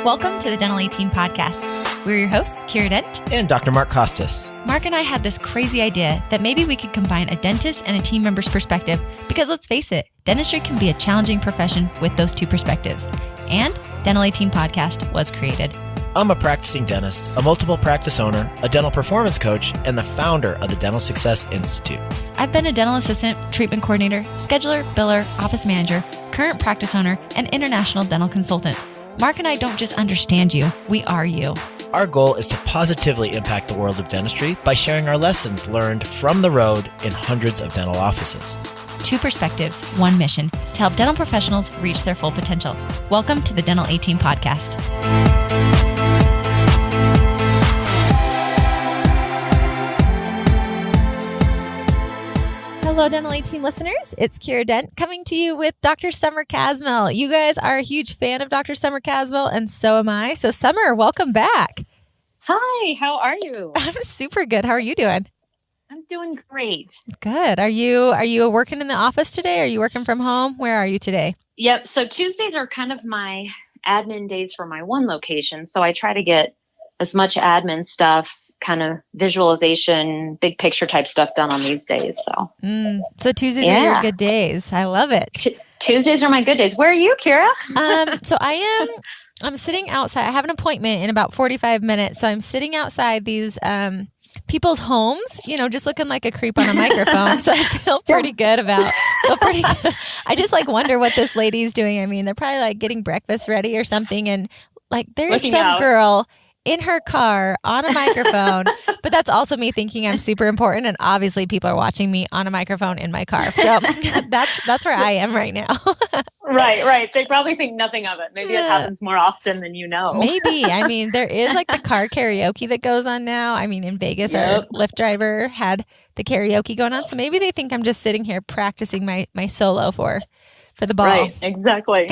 Welcome to the Dental 18 podcast. We're your hosts, Kiera Dent and Dr. Mark Costas. Mark and I had this crazy idea that maybe we could combine a dentist and a team member's perspective because let's face it, dentistry can be a challenging profession with those two perspectives. And Dental 18 podcast was created. I'm a practicing dentist, a multiple practice owner, a dental performance coach, and the founder of the Dental Success Institute. I've been a dental assistant, treatment coordinator, scheduler, biller, office manager, current practice owner, and international dental consultant. Mark and I don't just understand you, we are you. Our goal is to positively impact the world of dentistry by sharing our lessons learned from the road in hundreds of dental offices. Two perspectives, one mission, to help dental professionals reach their full potential. Welcome to the Dental 18 podcast. Hello, Dental 18 listeners. It's Kiera Dent coming to you with Dr. Summer Cosmo. You guys are a huge fan of Dr. Summer Cosmo, and so am I. So, Summer, welcome back. Hi, how are you? I'm super good. How are you doing? I'm doing great. Good. Are you working in the office today? Are you working from home? Where are you today? Yep. So Tuesdays are kind of my admin days for my one location. So I try to get as much admin stuff, kind of visualization, big picture type stuff done on these days. So Tuesdays are your good days. I love it. Tuesdays are my good days. Where are you, Kiera? So I'm sitting outside. I have an appointment in about 45 minutes. So I'm sitting outside these people's homes, just looking like a creep on a microphone. So I feel pretty good I just wonder what this lady's doing. I mean, they're probably like getting breakfast ready or something. And there's some girl in her car on a microphone, but that's also me thinking I'm super important. And obviously people are watching me on a microphone in my car. So that's where I am right now. Right. They probably think nothing of it. Maybe it happens more often than you know. Maybe. I mean, there is the car karaoke that goes on now. I mean, in Vegas, our Lyft driver had the karaoke going on. So maybe they think I'm just sitting here practicing my solo for the ball. Right. Exactly.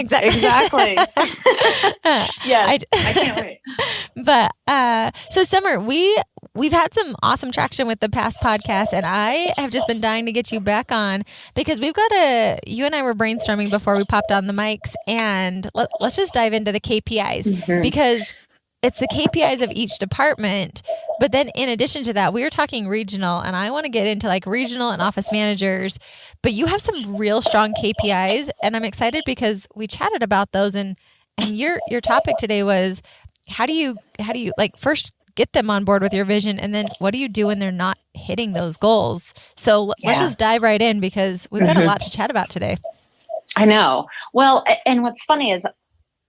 Yes. I can't wait. But so Summer, we've had some awesome traction with the past podcast, and I have just been dying to get you back on because you and I were brainstorming before we popped on the mics, and let's just dive into the KPIs because it's the KPIs of each department. But then in addition to that, we were talking regional, and I want to get into regional and office managers, but you have some real strong KPIs, and I'm excited because we chatted about those, and your topic today was how do you first get them on board with your vision, and then what do you do when they're not hitting those goals? So let's just dive right in because we've got a lot to chat about today. I know. Well, and what's funny is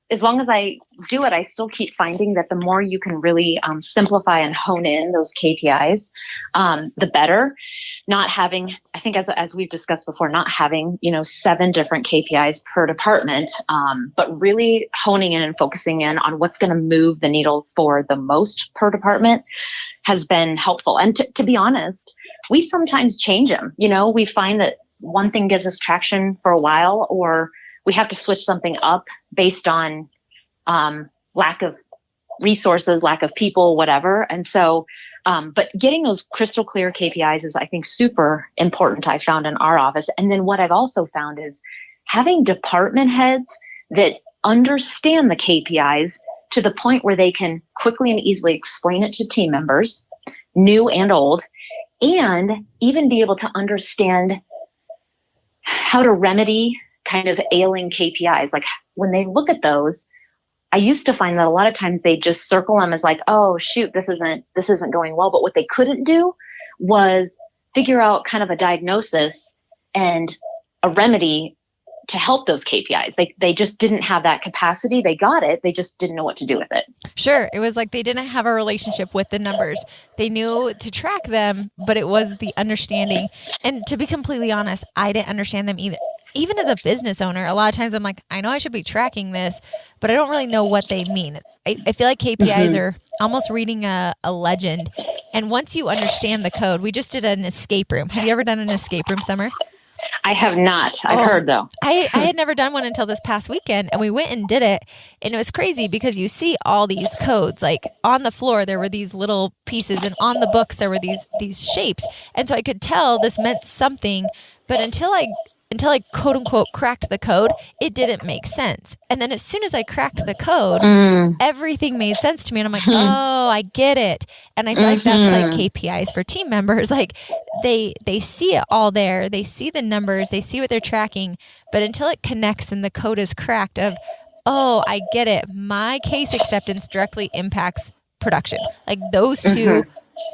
as long as I do it, I still keep finding that the more you can really simplify and hone in those KPIs, the better. Not having, I think as we've discussed before, not having, 7 different KPIs per department, but really honing in and focusing in on what's going to move the needle for the most per department has been helpful. And to be honest, we sometimes change them. We find that one thing gives us traction for a while, or we have to switch something up based on lack of resources, lack of people, whatever. And so, but getting those crystal clear KPIs is, I think, super important, I found in our office. And then what I've also found is having department heads that understand the KPIs to the point where they can quickly and easily explain it to team members, new and old, and even be able to understand how to remedy kind of ailing KPIs. When they look at those, I used to find that a lot of times they just circle them as oh shoot, this isn't going well. But what they couldn't do was figure out kind of a diagnosis and a remedy to help those KPIs. They just didn't have that capacity. They got it. They just didn't know what to do with it. Sure. It was they didn't have a relationship with the numbers. They knew to track them, but it was the understanding. And to be completely honest, I didn't understand them either. Even as a business owner, a lot of times I'm I know I should be tracking this, but I don't really know what they mean. I feel like KPIs are almost reading a legend. And once you understand the code, we just did an escape room. Have you ever done an escape room, Summer? I have not. I've heard though. I had never done one until this past weekend, and we went and did it, and it was crazy because you see all these codes. On the floor there were these little pieces, and on the books there were these shapes, and so I could tell this meant something. But until I until I quote unquote cracked the code, it didn't make sense. And then as soon as I cracked the code, everything made sense to me. And I'm like, oh, I get it. And I feel like that's like KPIs for team members. Like they see it all there. They see the numbers. They see what they're tracking. But until it connects and the code is cracked of, oh, I get it. My case acceptance directly impacts production. Like those two,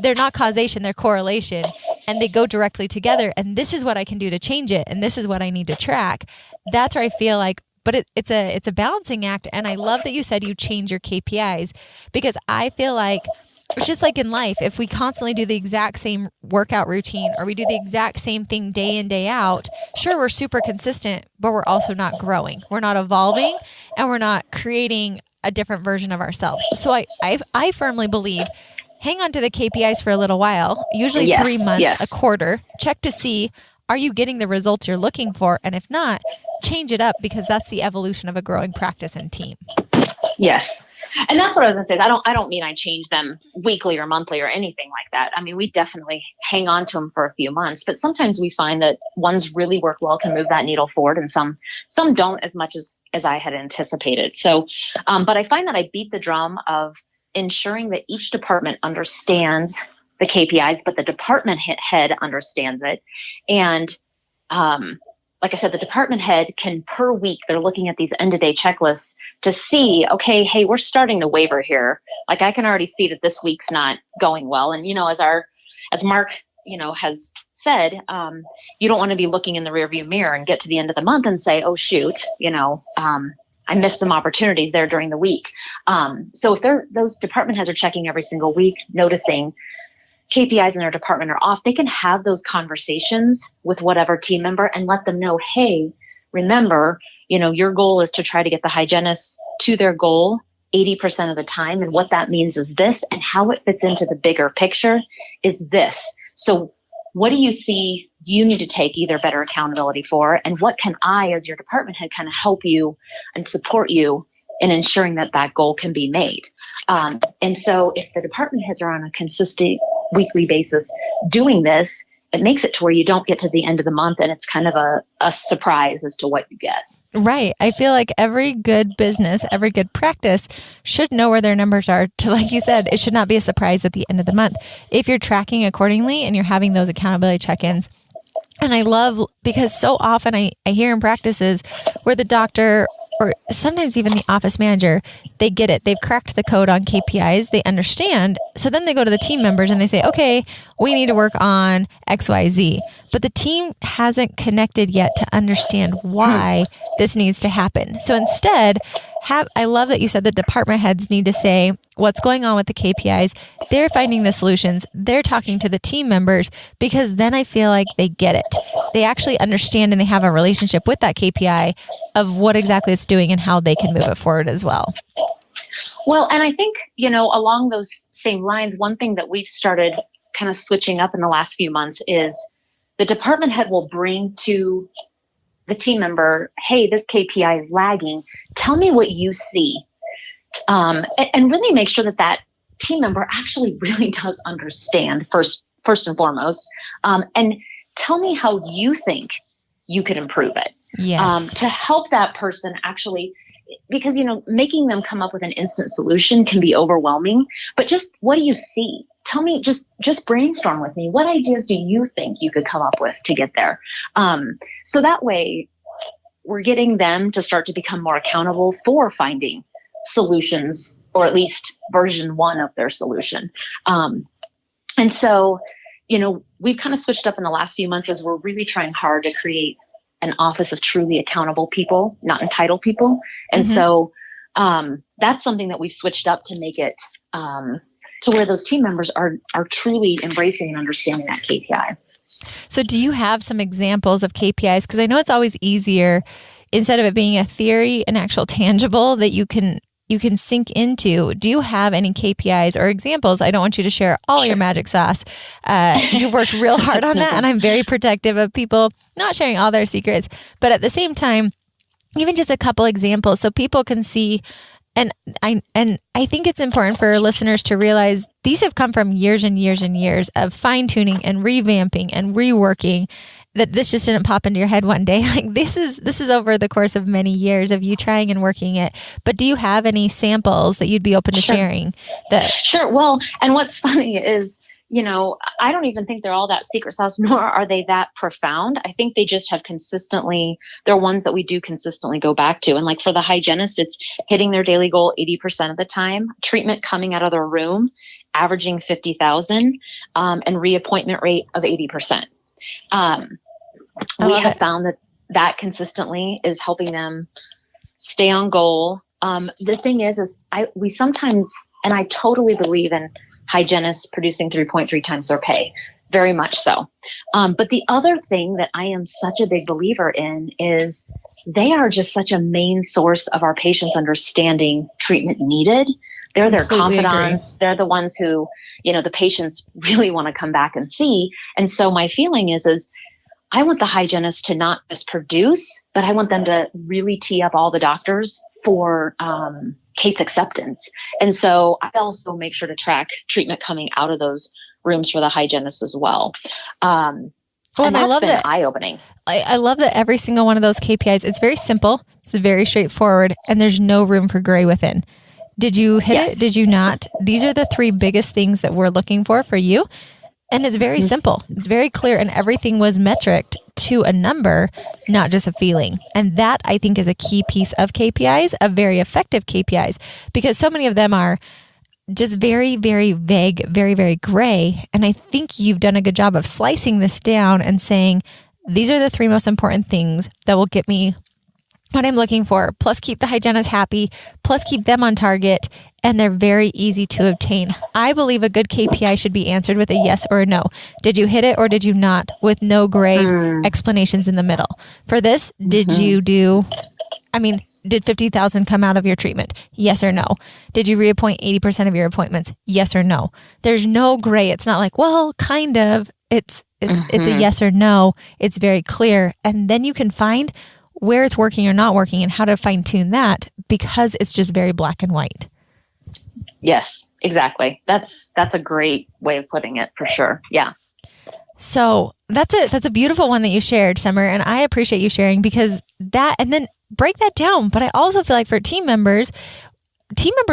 they're not causation, they're correlation, and they go directly together. And this is what I can do to change it. And this is what I need to track. That's where I feel like, but it's a balancing act. And I love that you said you change your KPIs, because I feel like it's just like in life, if we constantly do the exact same workout routine or we do the exact same thing day in, day out, sure, we're super consistent, but we're also not growing. We're not evolving, and we're not creating a different version of ourselves. So I firmly believe, hang on to the KPIs for a little while, usually 3 months, a quarter, check to see, are you getting the results you're looking for? And if not, change it up, because that's the evolution of a growing practice and team. Yes. And that's what I was going to say. I don't mean I change them weekly or monthly or anything like that. I mean, we definitely hang on to them for a few months, but sometimes we find that ones really work well to move that needle forward, and some don't as much as I had anticipated. So, but I find that I beat the drum of ensuring that each department understands the KPIs, but the department head understands it. And, like I said, the department head can per week, they're looking at these end-of-day checklists to see, okay, hey, we're starting to waver here. Like I can already see that this week's not going well. And, as Mark, has said, you don't want to be looking in the rearview mirror and get to the end of the month and say, oh, shoot, I missed some opportunities there during the week. So if those department heads are checking every single week, noticing KPIs in their department are off, they can have those conversations with whatever team member and let them know, hey, remember, your goal is to try to get the hygienist to their goal 80% of the time. And what that means is this, and how it fits into the bigger picture is this. So what do you see you need to take either better accountability for? And what can I, as your department head, kind of help you and support you in ensuring that goal can be made? And so if the department heads are on a consistent weekly basis doing this, it makes it to where you don't get to the end of the month and it's kind of a surprise as to what you get. Right. I feel like every good business, every good practice should know where their numbers are. To, like you said, it should not be a surprise at the end of the month. If you're tracking accordingly and you're having those accountability check-ins. And I love, because so often I hear in practices where the doctor or sometimes even the office manager, they get it. They've cracked the code on KPIs. They understand. So then they go to the team members and they say, okay, we need to work on XYZ. But the team hasn't connected yet to understand why this needs to happen. So instead, I love that you said the department heads need to say what's going on with the KPIs. They're finding the solutions. They're talking to the team members, because then I feel like they get it. They actually understand and they have a relationship with that KPI of what exactly it's doing and how they can move it forward as well. Well, and I think, along those same lines, one thing that we've started kind of switching up in the last few months is the department head will bring to the team member, hey, this KPI is lagging. Tell me what you see. And really make sure that team member actually really does understand first and foremost. And tell me how you think you could improve it. Yes. To help that person actually, because, making them come up with an instant solution can be overwhelming, but just what do you see? Tell me, just brainstorm with me. What ideas do you think you could come up with to get there? So that way we're getting them to start to become more accountable for finding solutions, or at least version 1 of their solution. And so, we've kind of switched up in the last few months as we're really trying hard to create an office of truly accountable people, not entitled people. And so that's something that we've switched up to make it to where those team members are truly embracing and understanding that KPI. So do you have some examples of KPIs? Because I know it's always easier, instead of it being a theory, an actual tangible that you can sink into. Do you have any KPIs or examples? I don't want you to share all your magic sauce. You've worked real hard on that, and I'm very protective of people not sharing all their secrets. But at the same time, even just a couple examples so people can see. And I think it's important for listeners to realize these have come from years and years and years of fine tuning and revamping and reworking. that this just didn't pop into your head one day. Like this is over the course of many years of you trying and working it. But do you have any samples that you'd be open to sharing? Sure. Well, and what's funny is, I don't even think they're all that secret sauce, nor are they that profound. I think they just have they're ones that we do consistently go back to. And like for the hygienist, it's hitting their daily goal 80% of the time, treatment coming out of their room, averaging 50,000, and reappointment rate of 80%. We have found that consistently is helping them stay on goal. The thing is we sometimes, and I totally believe in hygienists producing 3.3 times their pay, very much so. But the other thing that I am such a big believer in is they are just such a main source of our patients understanding treatment needed. They're their confidants. They're the ones who, the patients really want to come back and see. And so my feeling is I want the hygienist to not just produce, but I want them to really tee up all the doctors for case acceptance. And so I also make sure to track treatment coming out of those rooms for the hygienist as well. And I love that. Eye-opening. I love that every single one of those KPIs, it's very simple, it's very straightforward, and there's no room for gray within. Did you hit it? Did you not? These are the 3 biggest things that we're looking for you. And it's very simple. It's very clear. And everything was metriced to a number, not just a feeling. And that I think is a key piece of KPIs, of very effective KPIs, because so many of them are just very, very vague, very, very gray. And I think you've done a good job of slicing this down and saying, these are the 3 most important things that will get me what I'm looking for, plus keep the hygienist happy, plus keep them on target, and they're very easy to obtain. I believe a good KPI should be answered with a yes or a no. Did you hit it or did you not? With no gray explanations in the middle. For this, did 50,000 come out of your treatment? Yes or no? Did you reappoint 80% of your appointments? Yes or no? There's no gray. It's not like, well, kind of. It's a yes or no. It's very clear. And then you can find where it's working or not working and how to fine tune that, because it's just very black and white. Yes, exactly. That's a great way of putting it for sure. Yeah. So that's a beautiful one that you shared, Summer. And I appreciate you sharing, because that, and then break that down. But I also feel like for team members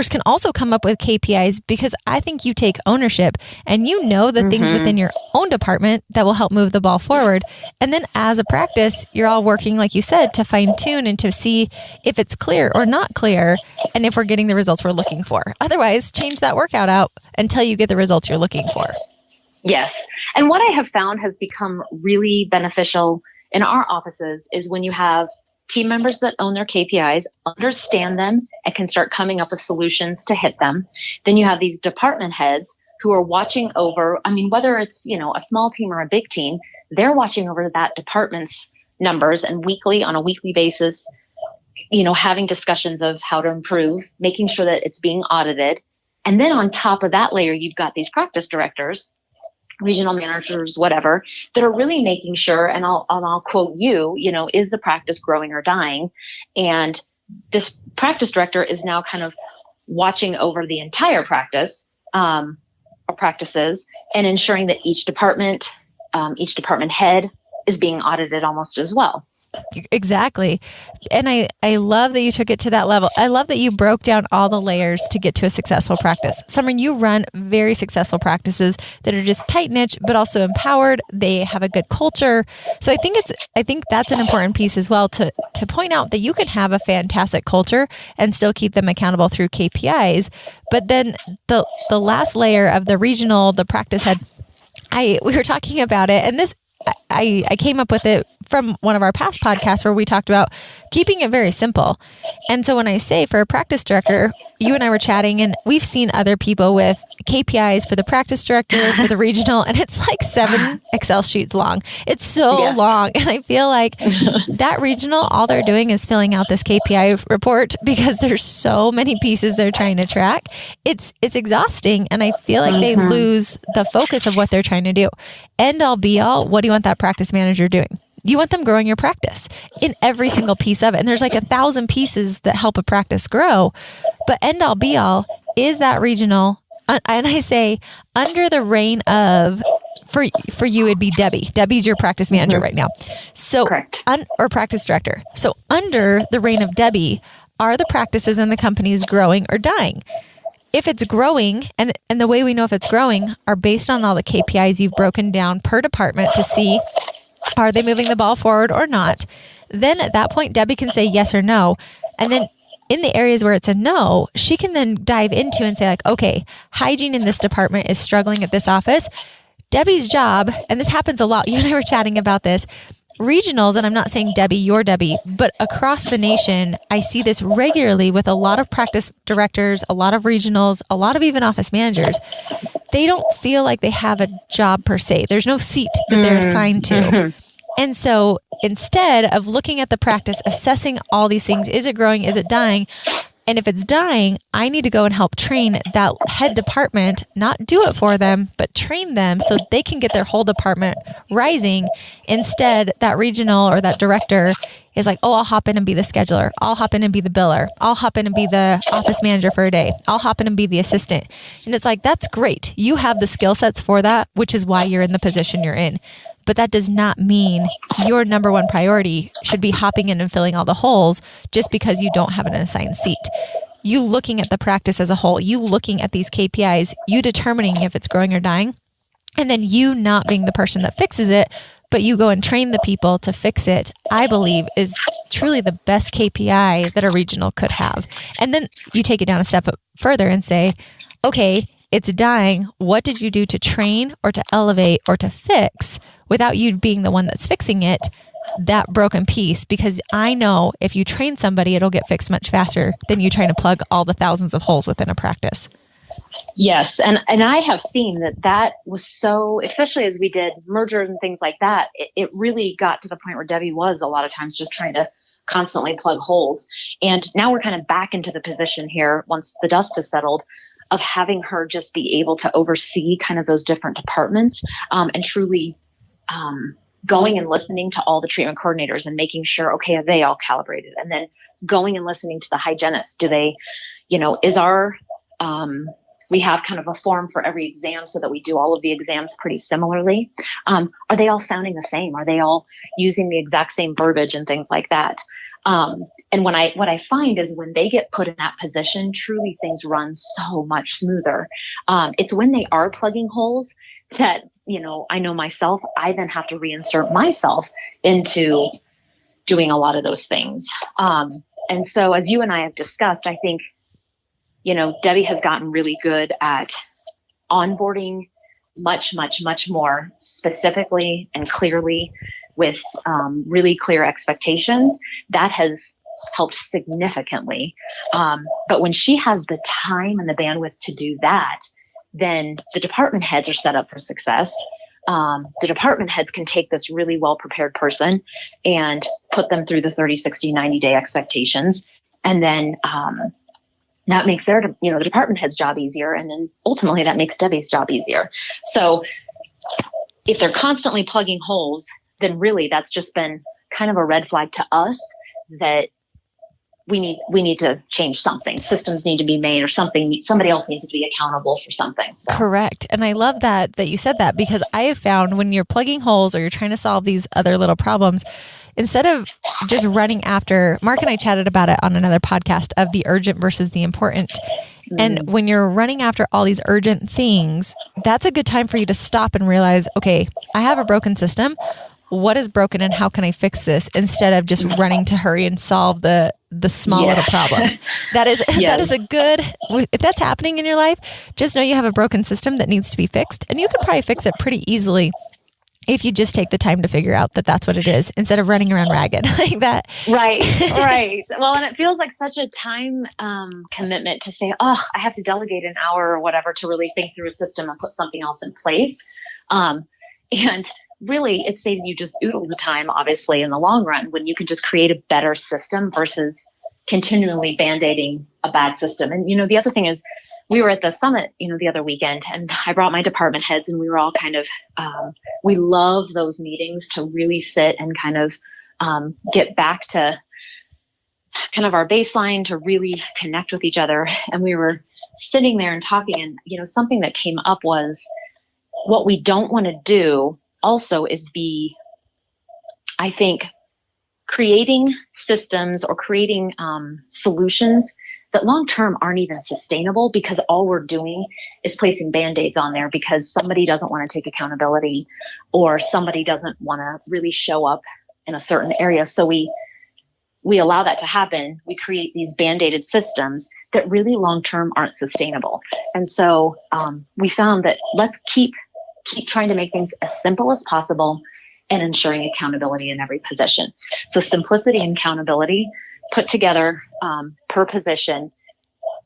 can also come up with KPIs, because I think you take ownership and the things within your own department that will help move the ball forward. And then as a practice, you're all working, like you said, to fine tune and to see if it's clear or not clear, and if we're getting the results we're looking for. Otherwise, change that workout out until you get the results you're looking for. Yes. And what I have found has become really beneficial in our offices is when you have team members that own their KPIs, understand them, and can start coming up with solutions to hit them. Then you have these department heads who are watching over, whether it's, a small team or a big team, they're watching over that department's numbers, and on a weekly basis, having discussions of how to improve, making sure that it's being audited. And then on top of that layer, you've got these practice directors, regional managers, whatever, that are really making sure, and I'll quote you, is the practice growing or dying? And this practice director is now kind of watching over the entire practice, or practices, and ensuring that each department head is being audited almost as well. Exactly. And I love that you took it to that level. I love that you broke down all the layers to get to a successful practice. Summer, you run very successful practices that are just tight niche, but also empowered. They have a good culture. So I think that's an important piece as well, to point out that you can have a fantastic culture and still keep them accountable through KPIs. But then the last layer of the regional, the practice head, we were talking about it, and this, I came up with it from one of our past podcasts where we talked about keeping it very simple. And so when I say for a practice director, you and I were chatting, and we've seen other people with KPIs for the practice director, for the regional, and it's like 7 Excel sheets long. It's so long. And I feel like that regional, all they're doing is filling out this KPI report, because there's so many pieces they're trying to track. It's exhausting. And I feel like they lose the focus of what they're trying to do. End all be all, what do you want that practice manager doing? You want them growing your practice in every single piece of it. And there's like 1,000 pieces that help a practice grow. But end all be all is that regional. And I say under the reign of for you, it'd be Debbie. Debbie's your practice manager right now. So, Correct. Or practice director. So under the reign of Debbie, are the practices and the companies growing or dying? If it's growing, and the way we know if it's growing are based on all the KPIs you've broken down per department to see, are they moving the ball forward or not? Then at that point, Debbie can say yes or no. And then in the areas where it's a no, she can then dive into and say like, okay, hygiene in this department is struggling at this office. Debbie's job, and this happens a lot, you and I were chatting about this, regionals, and I'm not saying Debbie, you're Debbie, but across the nation, I see this regularly with a lot of practice directors, a lot of regionals, a lot of even office managers. They don't feel like they have a job per se. There's no seat that they're assigned to. And so instead of looking at the practice, assessing all these things, is it growing? Is it dying? And if it's dying, I need to go and help train that head department, not do it for them, but train them so they can get their whole department rising. Instead, that regional or that director is like, oh, I'll hop in and be the scheduler. I'll hop in and be the biller. I'll hop in and be the office manager for a day. I'll hop in and be the assistant. And it's like, that's great. You have the skill sets for that, which is why you're in the position you're in. But that does not mean your number one priority should be hopping in and filling all the holes just because you don't have an assigned seat. You looking at the practice as a whole, you looking at these KPIs, you determining if it's growing or dying, and then you not being the person that fixes it, but you go and train the people to fix it, I believe is truly the best KPI that a regional could have. And then you take it down a step further and say, okay, it's dying. What did you do to train or to elevate or to fix without you being the one that's fixing it, that broken piece? Because I know if you train somebody, it'll get fixed much faster than you trying to plug all the thousands of holes within a practice. Yes. And I have seen that was so, especially as we did mergers and things like that, it really got to the point where Debbie was a lot of times just trying to constantly plug holes. And now we're kind of back into the position here once the dust has settled of having her just be able to oversee kind of those different departments and truly going and listening to all the treatment coordinators and making sure, okay, are they all calibrated? And then going and listening to the hygienist. Do they, is our, we have kind of a form for every exam so that we do all of the exams pretty similarly. Are they all sounding the same? Are they all using the exact same verbiage and things like that? And what I find is when they get put in that position, truly things run so much smoother. It's when they are plugging holes that, I know myself, I then have to reinsert myself into doing a lot of those things. And so as you and I have discussed, I think, Debbie has gotten really good at onboarding much, much, much more specifically and clearly with really clear expectations. That has helped significantly. But when she has the time and the bandwidth to do that, then the department heads are set up for success. The department heads can take this really well-prepared person and put them through the 30, 60, 90-day expectations. And then that makes the department head's job easier. And then ultimately that makes Debbie's job easier. So if they're constantly plugging holes, then really that's just been kind of a red flag to us that we need to change something. Systems need to be made or something. Somebody else needs to be accountable for something. So. Correct. And I love that you said that, because I have found when you're plugging holes or you're trying to solve these other little problems, instead of just running after, Mark and I chatted about it on another podcast of the urgent versus the important. And when you're running after all these urgent things, that's a good time for you to stop and realize, okay, I have a broken system. What is broken and how can I fix this? Instead of just running to hurry and solve the small little problem. That is a good, if that's happening in your life, just know you have a broken system that needs to be fixed. And you could probably fix it pretty easily if you just take the time to figure out that that's what it is, instead of running around ragged like that. Right. Well, and it feels like such a time commitment to say, oh, I have to delegate an hour or whatever to really think through a system and put something else in place. And really, it saves you just oodles of time, obviously, in the long run, when you can just create a better system versus continually band-aiding a bad system. And, the other thing is, we were at the summit, the other weekend, and I brought my department heads, and we were all kind of, we love those meetings to really sit and kind of get back to kind of our baseline, to really connect with each other. And we were sitting there and talking, and, something that came up was, what we don't want to do also is be, I think, creating systems or creating solutions that long-term aren't even sustainable, because all we're doing is placing Band-Aids on there because somebody doesn't want to take accountability or somebody doesn't want to really show up in a certain area. So we allow that to happen. We create these Band-Aided systems that really long-term aren't sustainable. And so we found that let's keep trying to make things as simple as possible and ensuring accountability in every position. So simplicity and accountability put together per position,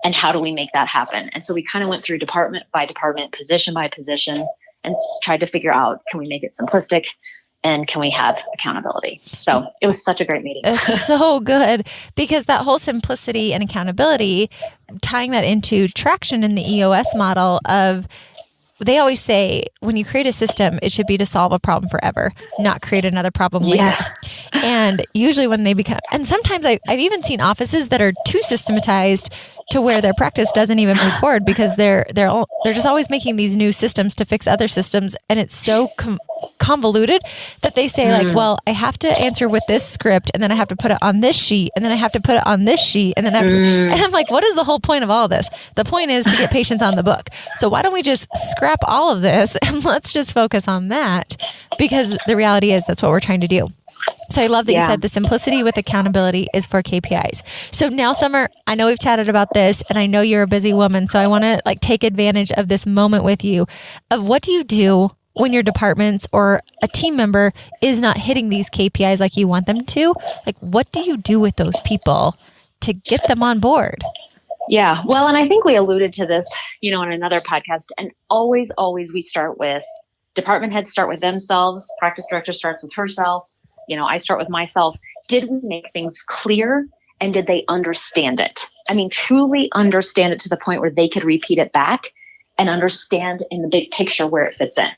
and how do we make that happen? And so we kind of went through department by department, position by position, and tried to figure out, can we make it simplistic and can we have accountability? So it was such a great meeting. It's so good, because that whole simplicity and accountability, tying that into traction in the EOS model of, they always say when you create a system, it should be to solve a problem forever, not create another problem later. And usually when they become, and sometimes I've even seen offices that are too systematized to where their practice doesn't even move forward, because they're just always making these new systems to fix other systems, and it's so convoluted that they say like, well, I have to answer with this script, and then I have to put it on this sheet, and then I have to put it on this sheet, and then I have to, and I'm like, what is the whole point of all this? The point is to get patients on the book. So why don't we just scrap all of this and let's just focus on that, because the reality is that's what we're trying to do. So I love that you said the simplicity with accountability is for KPIs. So now, Summer, I know we've chatted about this, and I know you're a busy woman, so I want to take advantage of this moment with you of what do you do when your departments or a team member is not hitting these KPIs like you want them to? Like, what do you do with those people to get them on board? Yeah, well, and I think we alluded to this, in another podcast, and always we start with department heads start with themselves, practice director starts with herself. I start with myself. Did we make things clear, and did they understand it? I mean, truly understand it to the point where they could repeat it back and understand in the big picture where it fits in.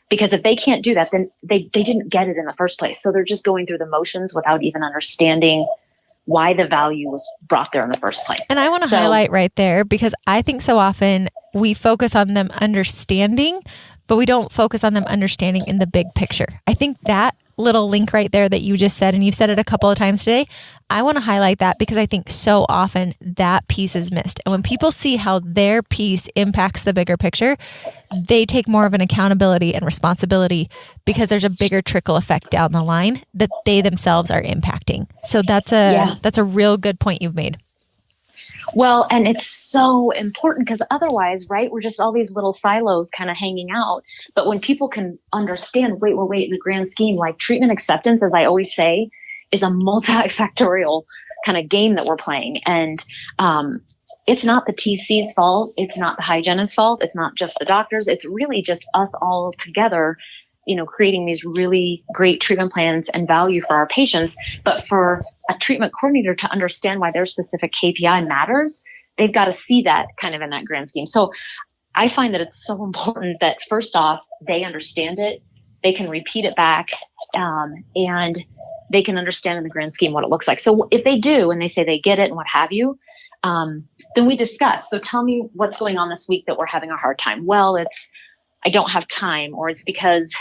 Because if they can't do that, then they didn't get it in the first place. So they're just going through the motions without even understanding why the value was brought there in the first place. And I want to highlight right there, because I think so often we focus on them understanding, but we don't focus on them understanding in the big picture. I think that little link right there that you just said, and you've said it a couple of times today, I want to highlight that because I think so often that piece is missed. And when people see how their piece impacts the bigger picture, they take more of an accountability and responsibility, because there's a bigger trickle effect down the line that they themselves are impacting. So that's a real good point you've made. Well, and it's so important, because otherwise, right, we're just all these little silos kind of hanging out. But when people can understand, wait, in the grand scheme, like treatment acceptance, as I always say, is a multifactorial kind of game that we're playing. And it's not the TC's fault. It's not the hygienist's fault. It's not just the doctors. It's really just us all together, creating these really great treatment plans and value for our patients. But for a treatment coordinator to understand why their specific KPI matters, they've got to see that kind of in that grand scheme. So I find that it's so important that first off, they understand it, they can repeat it back, and they can understand in the grand scheme what it looks like. So if they do, and they say they get it and what have you, then we discuss. So tell me what's going on this week that we're having a hard time. Well, it's, I don't have time, or it's because,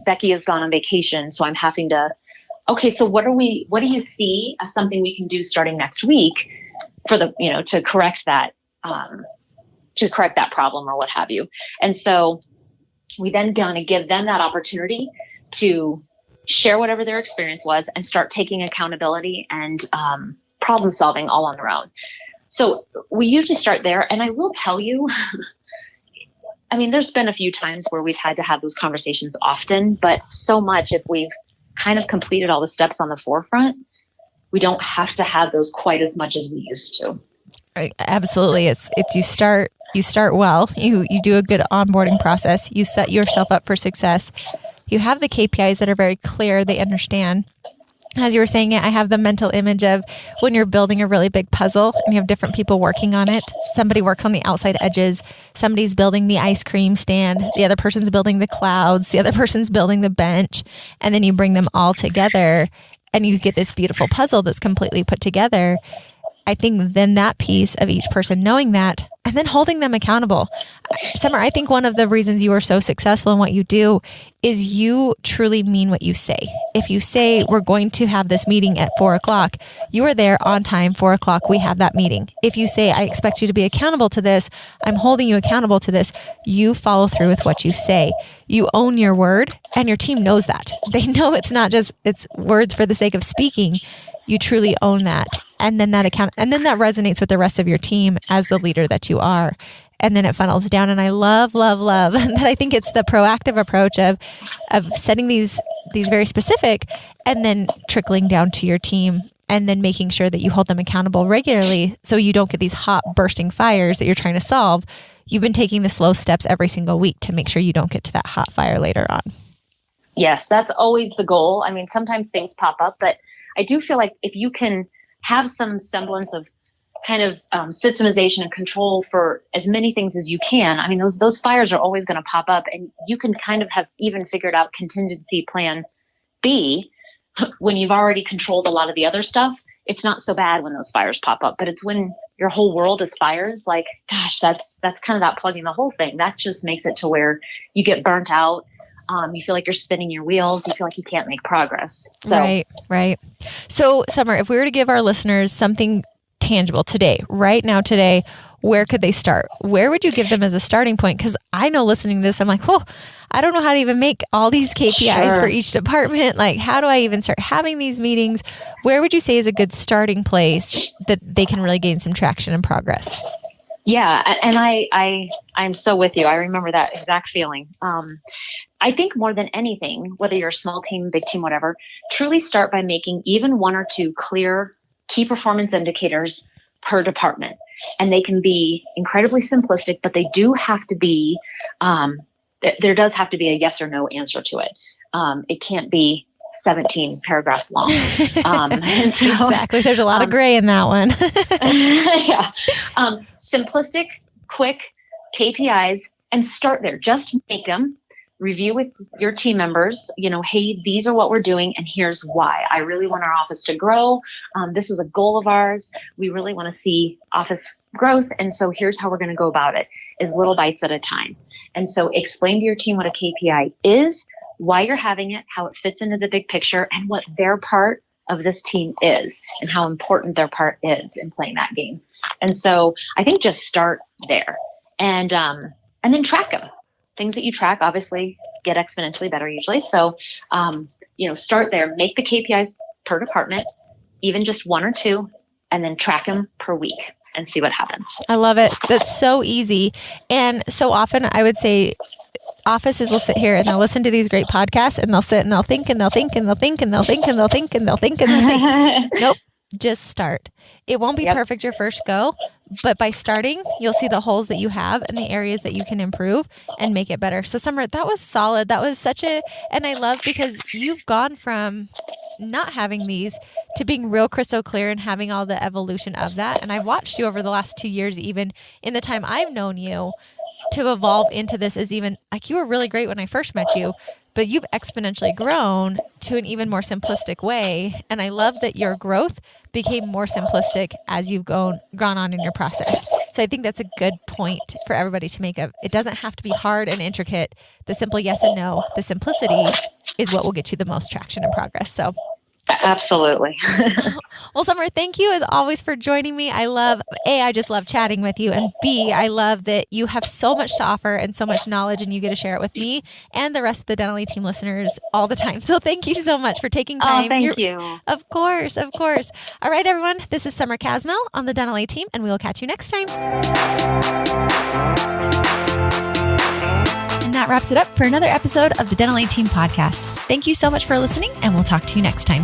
Becky has gone on vacation. So I'm having to, okay, so what do you see as something we can do starting next week for the, to correct that problem or what have you. And so we then going to give them that opportunity to share whatever their experience was and start taking accountability and problem solving all on their own. So we usually start there. And I will tell you, I mean, there's been a few times where we've had to have those conversations often, but so much if we've kind of completed all the steps on the forefront, we don't have to have those quite as much as we used to. Right. Absolutely. It's you start well, you do a good onboarding process, you set yourself up for success. You have the KPIs that are very clear, they understand. As you were saying it, I have the mental image of when you're building a really big puzzle and you have different people working on it. Somebody works on the outside edges. Somebody's building the ice cream stand. The other person's building the clouds. The other person's building the bench. And then you bring them all together and you get this beautiful puzzle that's completely put together. I think then that piece of each person knowing that and then holding them accountable. Summer, I think one of the reasons you are so successful in what you do is you truly mean what you say. If you say we're going to have this meeting at 4:00, you are there on time, 4:00, we have that meeting. If you say, I expect you to be accountable to this, I'm holding you accountable to this, you follow through with what you say. You own your word and your team knows that. They know it's not just, it's words for the sake of speaking. You truly own that. And then that resonates with the rest of your team as the leader that you are. And then it funnels down. And I love that. I think it's the proactive approach of setting these very specific and then trickling down to your team and then making sure that you hold them accountable regularly so you don't get these hot bursting fires that you're trying to solve. You've been taking the slow steps every single week to make sure you don't get to that hot fire later on. Yes, that's always the goal. I mean, sometimes things pop up, but I do feel like if you can have some semblance of kind of systemization and control for as many things as you can, I mean, those fires are always going to pop up, and you can kind of have even figured out contingency plan B when you've already controlled a lot of the other stuff. It's not so bad when those fires pop up, but it's when your whole world is fires, like, gosh, that's kind of that plugging the whole thing. That just makes it to where you get burnt out. You feel like you're spinning your wheels. You feel like you can't make progress. So. Right. So, Summer, if we were to give our listeners something tangible today, right now, today, where could they start? Where would you give them as a starting point? Because I know listening to this, I'm like, I don't know how to even make all these KPIs for each department. Like, how do I even start having these meetings? Where would you say is a good starting place that they can really gain some traction and progress? Yeah. And I'm so with you. I remember that exact feeling. I think more than anything, whether you're a small team, big team, whatever, truly start by making even one or two clear key performance indicators per department. And they can be incredibly simplistic, but they do have to be, there does have to be a yes or no answer to it. It can't be 17 paragraphs long. Exactly. There's a lot of gray in that one. Yeah. Simplistic, quick KPIs, and start there. Just make them. Review with your team members, hey, these are what we're doing and here's why. I really want our office to grow. This is a goal of ours. We really want to see office growth. And so here's how we're going to go about it, is little bites at a time. And so explain to your team what a KPI is, why you're having it, how it fits into the big picture, and what their part of this team is and how important their part is in playing that game. And so I think just start there and then track them. Things that you track obviously get exponentially better usually. So, start there, make the KPIs per department, even just one or two, and then track them per week and see what happens. I love it. That's so easy. And so often I would say offices will sit here and they'll listen to these great podcasts and they'll sit and they'll think and they'll think and they'll think and they'll think and they'll think and they'll think and they'll think. Nope. Just start. It won't be perfect your first go, but by starting, you'll see the holes that you have and the areas that you can improve and make it better. So Summer, that was solid. That was and I love because you've gone from not having these to being real crystal clear and having all the evolution of that. And I've watched you over the last 2 years, even in the time I've known you, to evolve into this as even like you were really great when I first met you, but you've exponentially grown to an even more simplistic way. And I love that your growth became more simplistic as you've gone on in your process. So I think that's a good point for everybody to make. It doesn't have to be hard and intricate. The simple yes and no, the simplicity is what will get you the most traction and progress. So absolutely. Well, Summer, thank you as always for joining me. I just love chatting with you. And B, I love that you have so much to offer and so much knowledge and you get to share it with me and the rest of the Dental Team listeners all the time. So thank you so much for taking time. Oh, thank you. Of course. All right, everyone. This is Summer Cosmo on the Dental Team, and we will catch you next time. And that wraps it up for another episode of the Dental Team podcast. Thank you so much for listening, and we'll talk to you next time.